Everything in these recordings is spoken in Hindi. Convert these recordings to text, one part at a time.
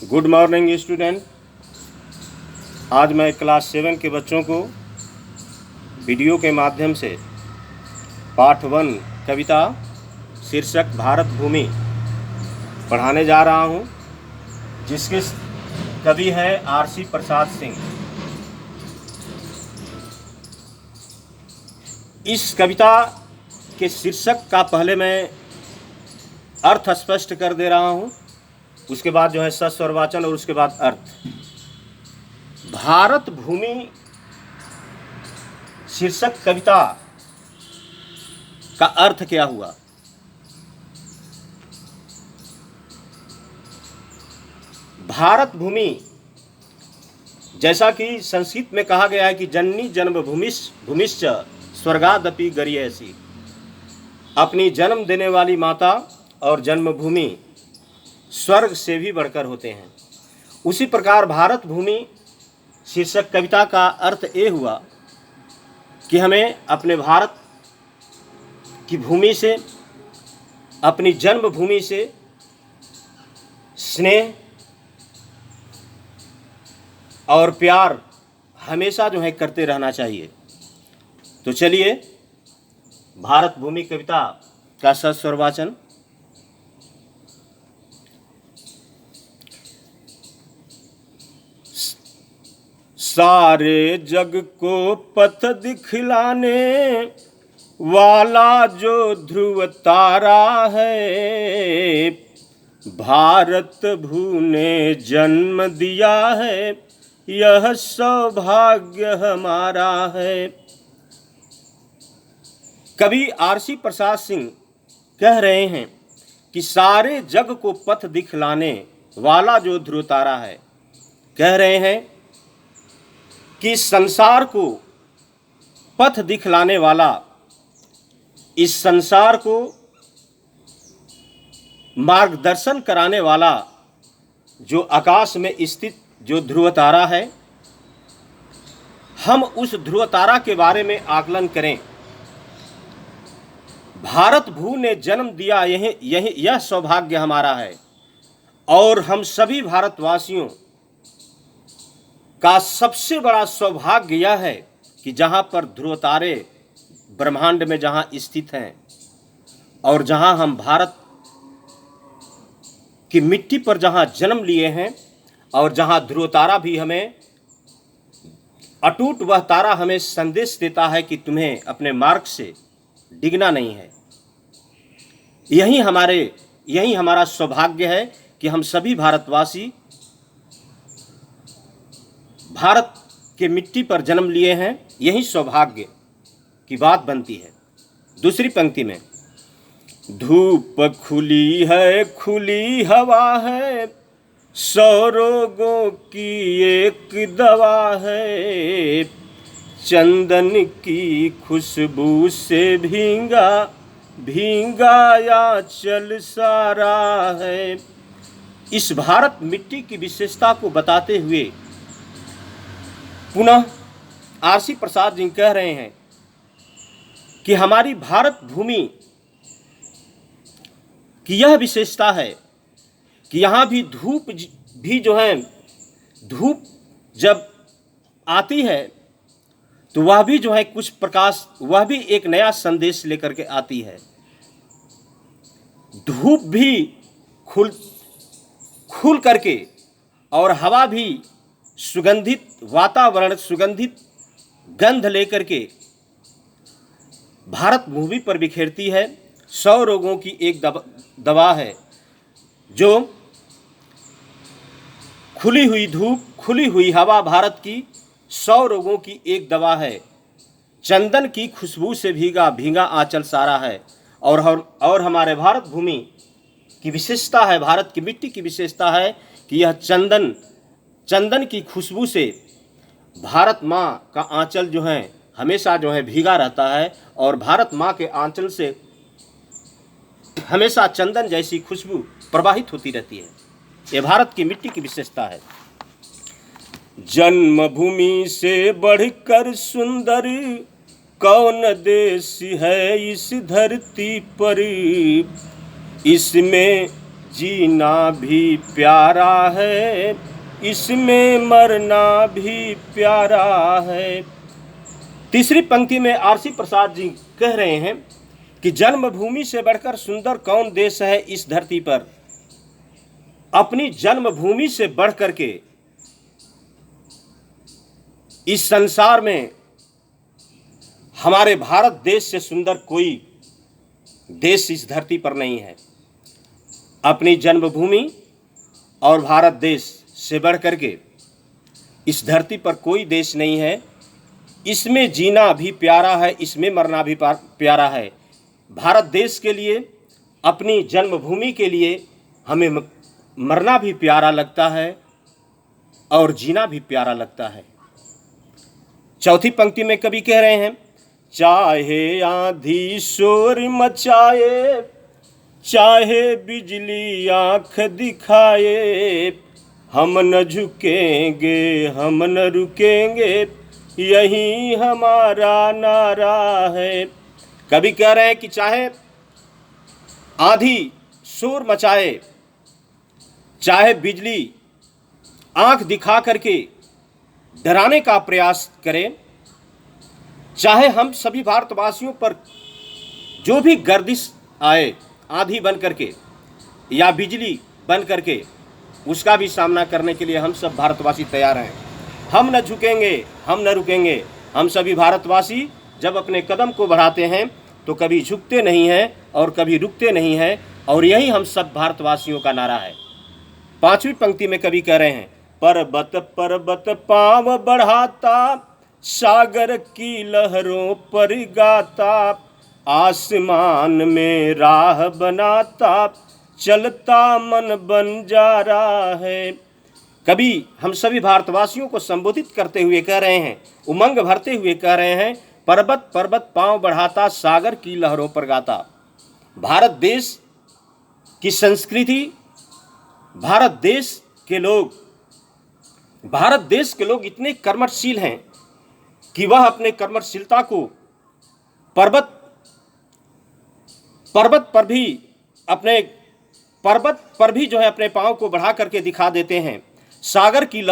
Good morning student. आज मैं क्लास 7 के बच्चों को वीडियो के माध्यम से पाठ 1 कविता शीर्षक भारत भूमि पढ़ाने जा रहा हूं, जिसके कवि हैं आर.सी. प्रसाद सिंह। इस कविता के शीर्षक का पहले मैं अर्थ स्पष्ट कर दे रहा हूं, उसके बाद जो है सस्वर और वाचन और उसके बाद अर्थ। भारत भूमि शीर्षक कविता का अर्थ क्या हुआ? भारत भूमि, जैसा कि संस्कृत में कहा गया है कि जननी जन्मभूमिश्च स्वर्गादपि गरीयसी, अपनी जन्म देने वाली माता और जन्मभूमि स्वर्ग से भी बढ़कर होते हैं। उसी प्रकार भारत भूमि शीर्षक कविता का अर्थ ये हुआ कि हमें अपने भारत की भूमि से, अपनी जन्मभूमि से स्नेह और प्यार हमेशा जो है करते रहना चाहिए। तो चलिए भारत भूमि कविता का सस्वर वाचन। सारे जग को पथ दिखलाने वाला जो ध्रुव तारा है, भारत भू ने जन्म दिया है, यह सौभाग्य हमारा है। कवि आर.सी. प्रसाद सिंह कह रहे हैं कि सारे जग को पथ दिखलाने वाला जो ध्रुव तारा है, कह रहे हैं कि संसार को पथ दिखलाने वाला, इस संसार को मार्गदर्शन कराने वाला जो आकाश में स्थित जो ध्रुव तारा है, हम उस ध्रुव तारा के बारे में आकलन करें। भारत भू ने जन्म दिया, यह सौभाग्य हमारा है। और हम सभी भारतवासियों का सबसे बड़ा सौभाग्य यह है कि जहाँ पर ध्रुव तारे ब्रह्मांड में जहाँ स्थित हैं और जहाँ हम भारत की मिट्टी पर जहाँ जन्म लिए हैं, और जहाँ ध्रुव तारा भी हमें अटूट, वह तारा हमें संदेश देता है कि तुम्हें अपने मार्ग से डिगना नहीं है। यही हमारा सौभाग्य है कि हम सभी भारतवासी भारत के मिट्टी पर जन्म लिए हैं। यही सौभाग्य की बात बनती है। दूसरी पंक्ति में, धूप खुली है, खुली हवा है, 100 रोगों की एक दवा है, चंदन की खुशबू से भींगा भींगा आंचल सारा है। इस भारत मिट्टी की विशेषता को बताते हुए पुनः आर.सी. प्रसाद जी कह रहे हैं कि हमारी भारत भूमि की यह विशेषता है कि यहाँ भी धूप भी जो है, धूप जब आती है तो वह भी जो है कुछ प्रकाश, वह भी एक नया संदेश लेकर के आती है। धूप भी खुल करके और हवा भी सुगंधित वातावरण, सुगंधित गंध लेकर के भारत भूमि पर बिखेरती है। 100 रोगों की एक दवा है। जो खुली हुई धूप, खुली हुई हवा भारत की 100 रोगों की एक दवा है। चंदन की खुशबू से भीगा भीगा आंचल सारा है। और हमारे भारत भूमि की विशेषता है, भारत की मिट्टी की विशेषता है कि यह चंदन की खुशबू से भारत माँ का आंचल जो है हमेशा जो है भीगा रहता है, और भारत माँ के आंचल से हमेशा चंदन जैसी खुशबू प्रवाहित होती रहती है। यह भारत की मिट्टी की विशेषता है। जन्मभूमि से बढ़कर सुंदर कौन देश है इस धरती पर, इसमें जीना भी प्यारा है, इसमें मरना भी प्यारा है। तीसरी पंक्ति में आरसी प्रसाद जी कह रहे हैं कि जन्मभूमि से बढ़कर सुंदर कौन देश है इस धरती पर। अपनी जन्मभूमि से बढ़ करके इस संसार में हमारे भारत देश से सुंदर कोई देश इस धरती पर नहीं है। अपनी जन्मभूमि और भारत देश से बढ़ करके इस धरती पर कोई देश नहीं है। इसमें जीना भी प्यारा है, इसमें मरना भी प्यारा है। भारत देश के लिए, अपनी जन्मभूमि के लिए हमें मरना भी प्यारा लगता है और जीना भी प्यारा लगता है। चौथी पंक्ति में कवि कह रहे हैं, चाहे आंधी शोर मचाए, चाहे बिजली आंख दिखाए, हम न झुकेंगे, हम न रुकेंगे, यही हमारा नारा है। कवि कह रहे हैं कि चाहे आंधी शोर मचाए, चाहे बिजली आंख दिखा करके डराने का प्रयास करें, चाहे हम सभी भारतवासियों पर जो भी गर्दिश आए, आंधी बन करके या बिजली बन करके, उसका भी सामना करने के लिए हम सब भारतवासी तैयार हैं। हम न झुकेंगे, हम न रुकेंगे। हम सभी भारतवासी जब अपने कदम को बढ़ाते हैं तो कभी झुकते नहीं हैं और कभी रुकते नहीं हैं, और यही हम सब भारतवासियों का नारा है। पांचवी पंक्ति में कवि कह रहे हैं, पर्वत पर्वत पांव बढ़ाता, सागर की लहरों पर गाता, आसमान में राह बनाता, चलता मन बंजारा है। कवि हम सभी भारतवासियों को संबोधित करते हुए कह रहे हैं, उमंग भरते हुए कह रहे हैं, पर्वत पर्वत पांव बढ़ाता, सागर की लहरों पर गाता। भारत देश की संस्कृति, भारत देश के लोग इतने कर्मठशील हैं कि वह अपने कर्मठशीलता को पर्वत पर भी जो है अपने पांव को बढ़ा करके दिखा देते हैं। सागर की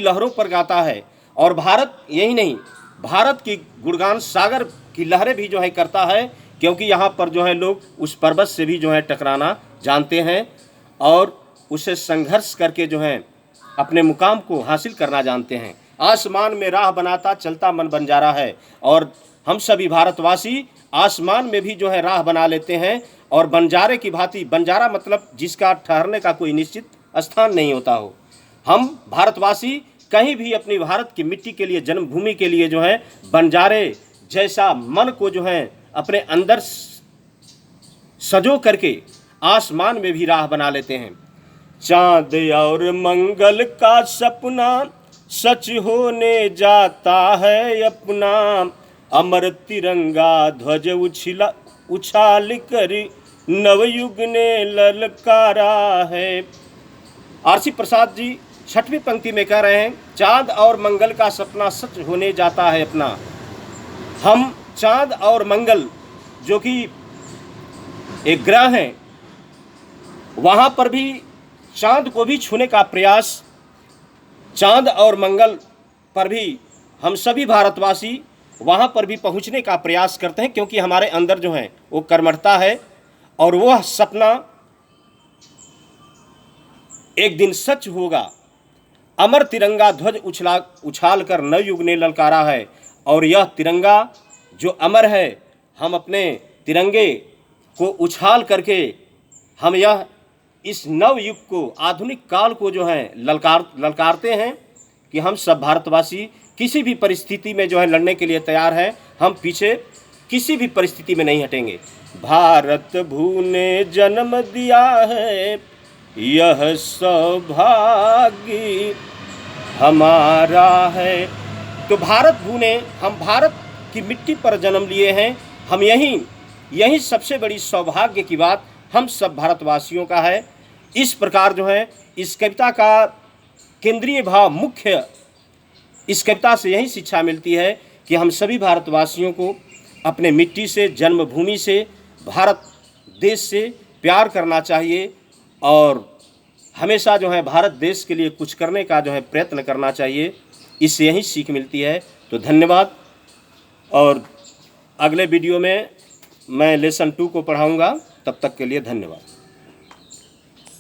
लहरों पर गाता है। और भारत यही नहीं, भारत की गुणगान सागर की लहरें भी जो है करता है, क्योंकि यहाँ पर जो है लोग उस पर्वत से भी जो है टकराना जानते हैं और उसे संघर्ष करके जो है अपने मुकाम को हासिल करना जानते हैं। आसमान में राह बनाता, चलता मन बंजारा है। और हम सभी भारतवासी आसमान में भी जो है राह बना लेते हैं, और बंजारे की भांति, बंजारा मतलब जिसका ठहरने का कोई निश्चित स्थान नहीं होता हो। हम भारतवासी कहीं भी अपनी भारत की मिट्टी के लिए, जन्मभूमि के लिए जो है बंजारे जैसा मन को जो है अपने अंदर सजो करके आसमान में भी राह बना लेते हैं। चांद और मंगल का सपना सच होने जाता है अपना, अमर तिरंगा ध्वज उछाल कर नवयुग ने ललकारा है। आरसी प्रसाद जी छठवीं पंक्ति में कह रहे हैं, चांद और मंगल का सपना सच होने जाता है अपना। हम चांद और मंगल जो कि एक ग्रह हैं, वहाँ पर भी चांद को भी छूने का प्रयास, चांद और मंगल पर भी हम सभी भारतवासी वहाँ पर भी पहुँचने का प्रयास करते हैं, क्योंकि हमारे अंदर जो है वो कर्मठता है और वह सपना एक दिन सच होगा। अमर तिरंगा ध्वज उछाल कर नवयुग ने ललकारा है। और यह तिरंगा जो अमर है, हम अपने तिरंगे को उछाल करके हम यह इस नव युग को, आधुनिक काल को जो है ललकारते हैं कि हम सब भारतवासी किसी भी परिस्थिति में जो है लड़ने के लिए तैयार हैं। हम पीछे किसी भी परिस्थिति में नहीं हटेंगे। भारत भू ने जन्म दिया है, यह सौभाग्य हमारा है। तो भारत भू ने, हम भारत की मिट्टी पर जन्म लिए हैं। हम यही सबसे बड़ी सौभाग्य की बात हम सब भारतवासियों का है। इस प्रकार जो है इस कविता का केंद्रीय भाव, मुख्य इस कविता से यही शिक्षा मिलती है कि हम सभी भारतवासियों को अपने मिट्टी से, जन्मभूमि से, भारत देश से प्यार करना चाहिए और हमेशा जो है भारत देश के लिए कुछ करने का जो है प्रयत्न करना चाहिए। इससे यही सीख मिलती है। तो धन्यवाद। और अगले वीडियो में मैं लेसन 2 को पढ़ाऊँगा। तब तक के लिए धन्यवाद।